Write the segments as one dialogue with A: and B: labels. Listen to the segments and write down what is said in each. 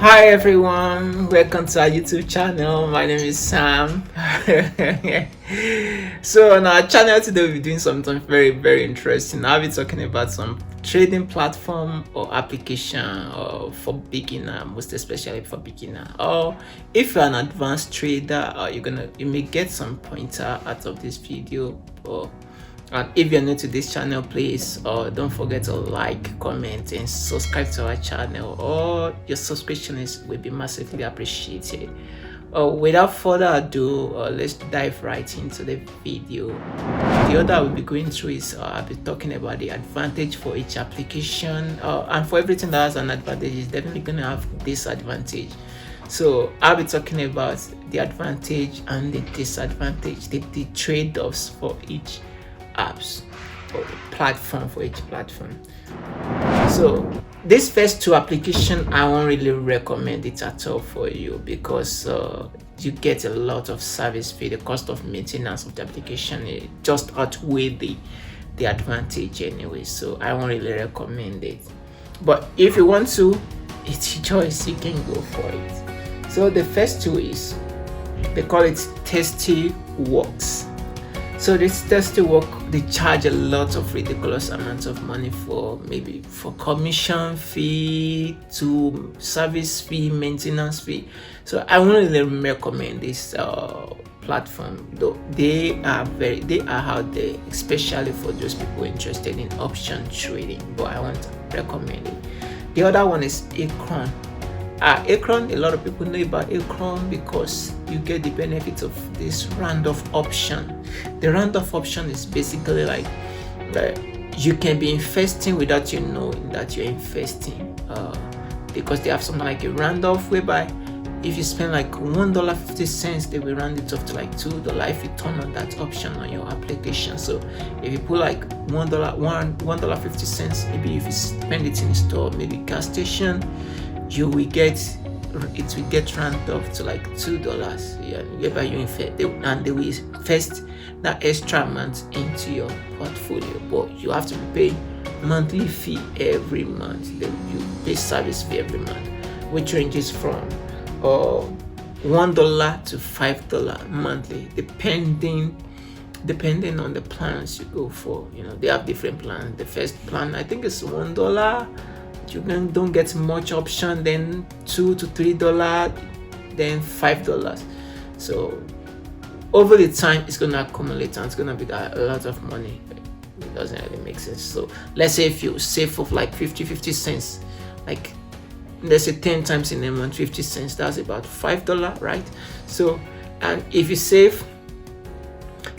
A: Hi everyone, welcome to our YouTube channel. My name is Sam. So on our channel today we'll be doing something very interesting. I'll be talking about some trading platform or application for beginner, most especially for beginner. Or if you're an advanced trader, you may get some pointer out of this video. And if you're new to this channel, please don't forget to like, comment, and subscribe to our channel. Or your subscription will be massively appreciated. Without further ado, let's dive right into the video. The order I will be going through is I'll be talking about the advantage for each application, and for everything that has an advantage is definitely going to have disadvantage. So I'll be talking about the advantage and the disadvantage, the trade-offs for each apps or platform for each platform. So these first two applications, I won't really recommend it at all for you because you get a lot of service fee. The cost of maintenance of the application just outweigh the advantage anyway, so I won't really recommend it. But if you want to, it's your choice, you can go for it. So the first two is, they call it Tasty Works. So this Tasty Work, they charge a lot of ridiculous amounts of money for commission fee to service fee, maintenance fee. So I won't really recommend this platform, though they are out there, especially for those people interested in option trading. But I won't recommend it. The other one is Acorn. Acorn, a lot of people know about Acorn because you get the benefits of this round-off option. The round-off option is basically like you can be investing without you knowing that you're investing, because they have something like a round-off whereby if you spend like $1.50, they will round it off to like $2 if you turn on that option on your application. So if you put like $1.50, maybe if you spend it in store, maybe gas station, it will get rounded up to like $2. Yeah, whereby you invest, and they will invest that extra amount into your portfolio. But you have to pay monthly fee every month. You pay service fee every month, which ranges from $1 to $5 monthly, depending on the plans you go for. They have different plans. The first plan, I think, is $1. You don't get much option, then $2 to $3, then $5. So over the time, it's gonna accumulate and it's gonna be a lot of money. It doesn't really make sense. So let's say if you save for like 50 cents, like let's say 10 times in a month, 50 cents, that's about $5, right? So, and if you save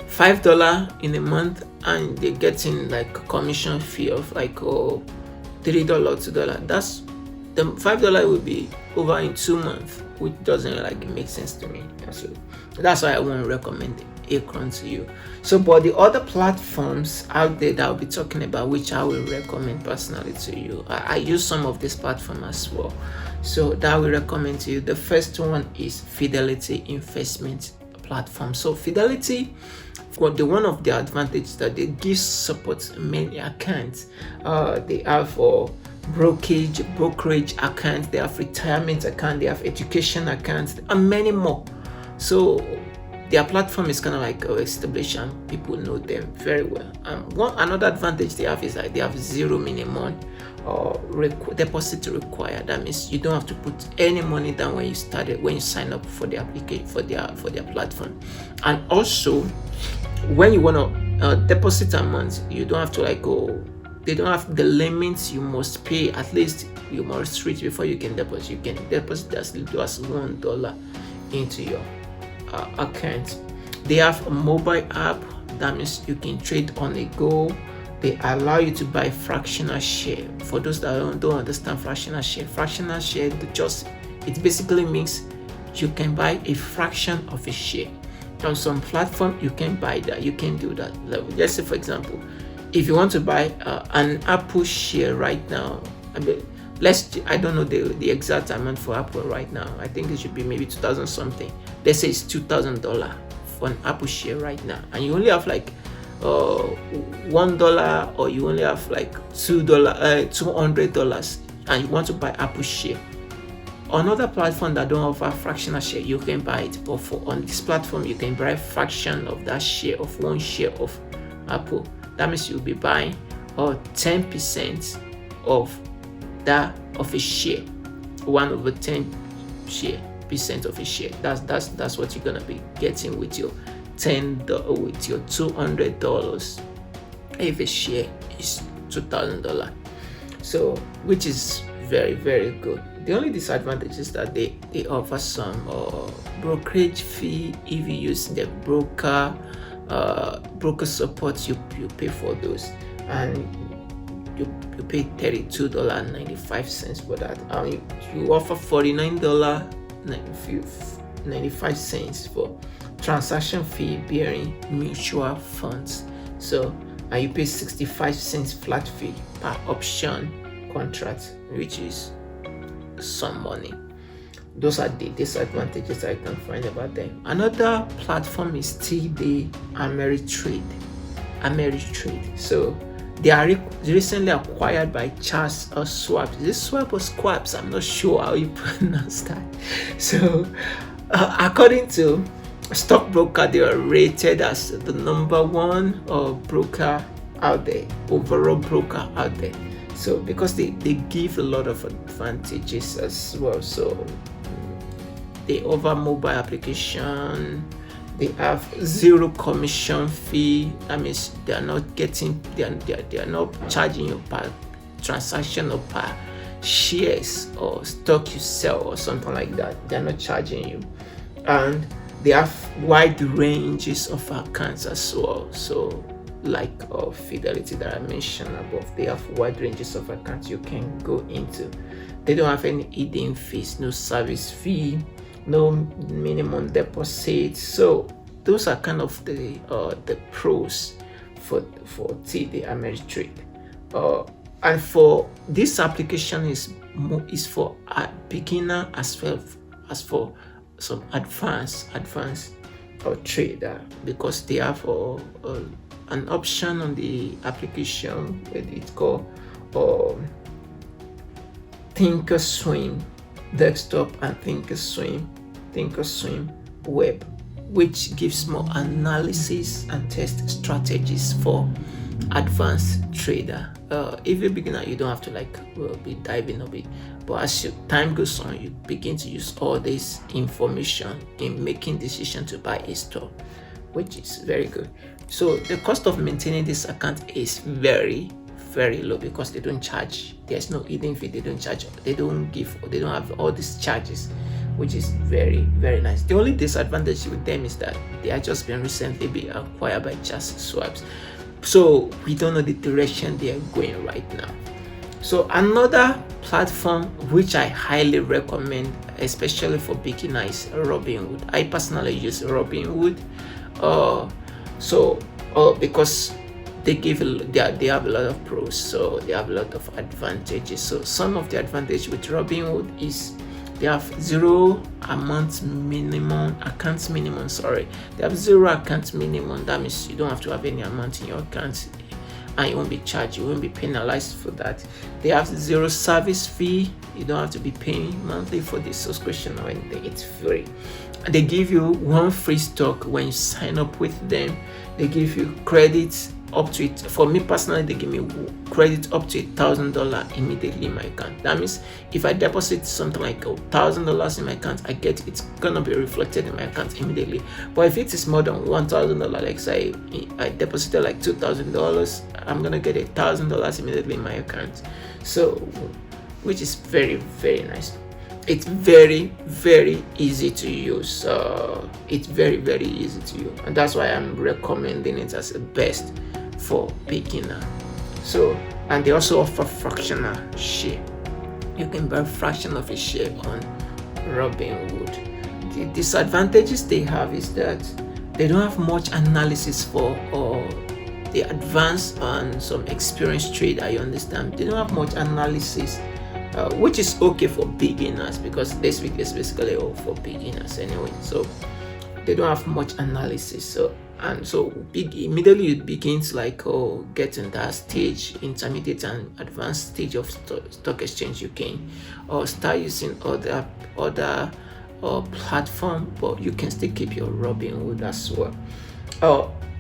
A: $5 in a month and they're getting like a commission fee of like $3 or $2, that's the $5 will be over in 2 months, which doesn't like make sense to me. So that's why I won't recommend Acorn to you. So, but the other platforms out there that I'll be talking about, which I will recommend personally to you, I use some of this platform as well, so that I will recommend to you. The first one is Fidelity investment platform. So Fidelity, one of the advantages that they give support many accounts. They have brokerage accounts, they have retirement account, they have education accounts, and many more. So their platform is kind of like established and people know them very well. Another advantage they have is that they have zero minimum deposit required. That means you don't have to put any money down when you sign up for the application for their platform. And also, when you want to deposit amount, you don't have to they don't have the limits you must pay. At least you must reach before you can deposit. You can deposit as little as $1 into your account. They have a mobile app. That means you can trade on the go. They allow you to buy fractional share. For those that don't understand fractional share, it basically means you can buy a fraction of a share. On some platform, you can buy that. You can do that. Let's say, for example, if you want to buy an Apple share right now, I don't know the exact amount for Apple right now. I think it should be maybe 2,000 something. Let's say it's $2,000 for an Apple share right now, and you only have like $1, or you only have like $200, and you want to buy Apple share. another platform that don't offer fractional share, you can buy it, but on this platform you can buy a fraction of that share of one share of Apple. That means you'll be buying 10% of that of a share, 1/10 percent of a share. That's what you're gonna be getting with your $200 if a share is $2,000. So, which is very, very good. The only disadvantage is that they offer some brokerage fee. If you use the broker support, you pay for those, and you pay $32.95 for that. You offer $49.95 for transaction fee bearing mutual funds. So, and you pay 65 cents flat fee per option contract, which is some money. Those are the disadvantages I can find about them. Another platform is still the Ameritrade. So they are recently acquired by Charles Schwab. This Schwab or Squabs, I'm not sure how you pronounce that. So according to stockbroker, they are rated as the number one broker out there, overall broker out there. So because they give a lot of advantages as well. So they offer mobile application, they have zero commission fee. That means they are not charging you per transaction or per shares or stock you sell or something like that. They are not charging you, and they have wide ranges of accounts as well. So like Fidelity that I mentioned above, they have wide ranges of accounts you can go into. They don't have any hidden fees, no service fee, no minimum deposit. So those are kind of the pros for the Ameritrade. And for this application is for a beginner as well as for some advanced trader, because they have an option on the application where it's called Thinkorswim desktop and Thinkorswim web, which gives more analysis and test strategies for advanced trader. If you're a beginner, you don't have to be diving a bit, but as your time goes on, you begin to use all this information in making decision to buy a stock, which is very good. So the cost of maintaining this account is very, very low because they don't charge. There's no hidden fee. They don't charge. They don't have all these charges, which is very, very nice. The only disadvantage with them is that they are just been recently acquired by Charles Schwab. So we don't know the direction they are going right now. So another platform which I highly recommend, especially for beginners, is Robinhood. I personally use Robinhood. Because they have a lot of pros, so they have a lot of advantages. So some of the advantage with Robinhood is they have zero account minimum. They have zero account minimum. That means you don't have to have any amount in your account, and you won't be charged. You won't be penalized for that. They have zero service fee. You don't have to be paying monthly for the subscription or anything. It's free. They give you one free stock when you sign up with them. They give you credits up to it. For me personally, they give me credit up to $1,000 immediately in my account. That means if I deposit something like $1,000 in my account, it's gonna be reflected in my account immediately. But if it is more than $1,000, like say I deposited like $2,000, I'm gonna get $1,000 immediately in my account. So, which is very, very nice. It's very, very easy to use. It's very, very easy to use, and that's why I'm recommending it as the best for beginner. So, and they also offer fractional share. You can buy a fraction of a share on Robinhood. The disadvantages they have is that they don't have much analysis for the advanced and some experienced trader. You understand? They don't have much analysis. Which is okay for beginners, because this week is basically all for beginners anyway. So they don't have much analysis. So And so immediately it begins like get in that stage, intermediate and advanced stage of stock exchange. You can start using other platform, but you can still keep your Robinhood as well.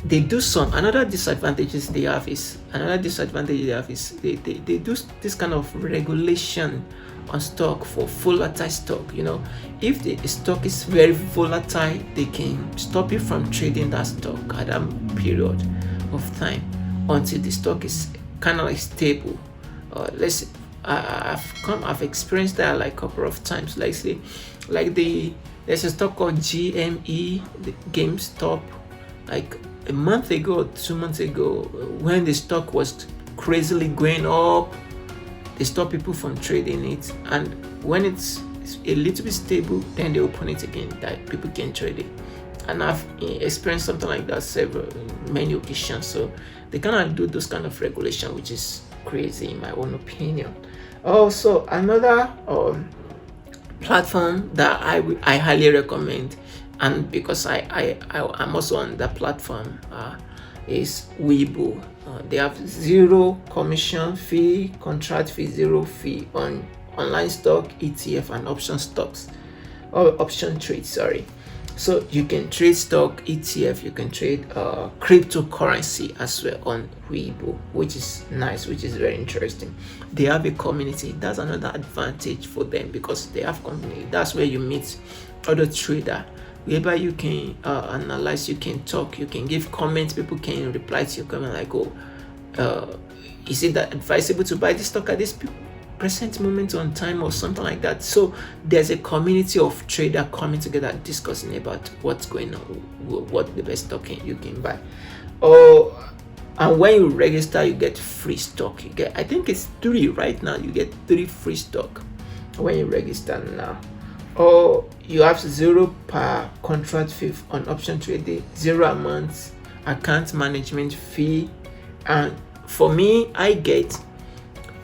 A: They do some another disadvantages they have is they do this kind of regulation on stock for volatile stock. If the stock is very volatile, they can stop you from trading that stock at that period of time until the stock is kind of like stable. I've experienced that like a couple of times. Like say, there's a stock called GME, the GameStop, like a month ago or 2 months ago, when the stock was crazily going up, they stop people from trading it, and when it's a little bit stable, then they open it again that people can trade it. And I've experienced something like that many occasions. So they cannot do those kind of regulation, which is crazy in my own opinion. Also, another platform that I highly recommend, and because I'm also on that platform, is Weibo. They have zero commission fee, contract fee, zero fee on online stock, ETF, and option trade. Sorry. So you can trade stock, ETF, you can trade cryptocurrency as well on Weibo, which is nice, which is very interesting. They have a community. That's another advantage for them because they have community. That's where you meet other trader, whereby you can analyze, you can talk, you can give comments, people can reply to your comment like, is it that advisable to buy this stock at this present moment on time or something like that. So there's a community of traders coming together discussing about what's going on, what the best stock you can buy. And when you register, you get free stock. I think it's 3 right now. You get 3 free stock when you register now. You have 0 per contract fee on option trading, 0 a month account management fee, and for me, I get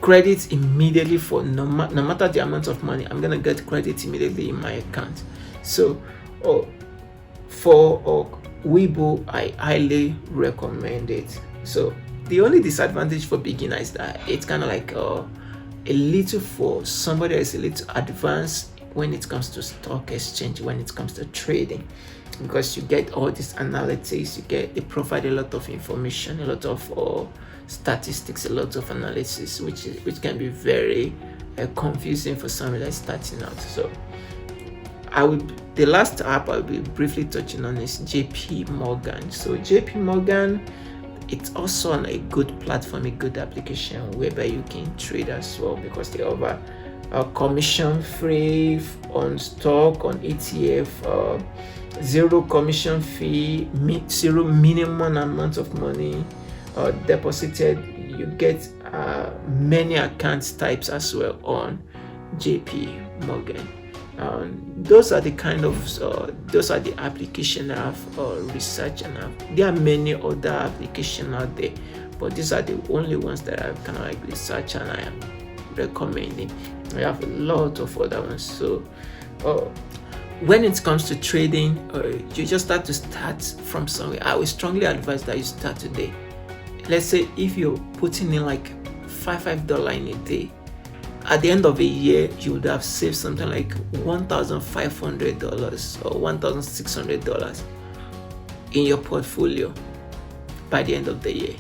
A: credit immediately for no matter the amount of money. I'm gonna get credit immediately in my account. So for Weibo, I highly recommend it. So the only disadvantage for beginners is that it's kind of like a little for somebody that's a little advanced when it comes to stock exchange, when it comes to trading, because you get all this analytics, they provide a lot of information, a lot of statistics, a lot of analysis, which can be very confusing for somebody that's starting out. So the last app I'll be briefly touching on is JP Morgan. So JP Morgan, it's also on a good platform, a good application whereby you can trade as well, because they offer commission free on stock, on ETF, 0 commission fee, 0 minimum amount of money deposited. You get many account types as well on JP Morgan. Those are the applications that I've researched, and there are many other applications out there, but these are the only ones that I've kind of like researched and I am recommending. I have a lot of other ones. So when it comes to trading, you just start from somewhere. I would strongly advise that you start today. Let's say if you're putting in like $5 in a day, at the end of a year you would have saved something like $1,500 or $1,600 in your portfolio by the end of the year,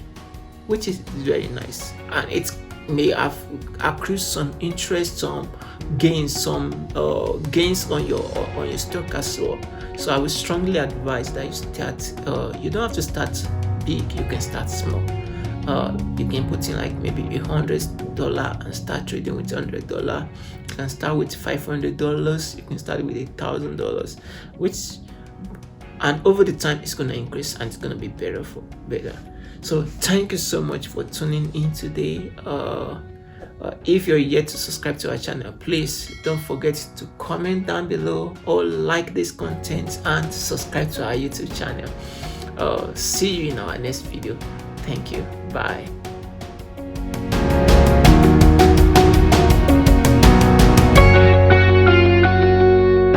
A: which is very nice, and it may have accrued some interest, some gains on your stock as well. So I would strongly advise that you start. You don't have to start big, you can start small. You can put in like maybe $100 and start trading with $100. You can start with $500. You can start with $1,000, and over the time it's going to increase and it's going to be better. So thank you so much for tuning in today. If you're yet to subscribe to our channel, please don't forget to comment down below or like this content and subscribe to our YouTube channel. See you in our next video. Thank you. Bye.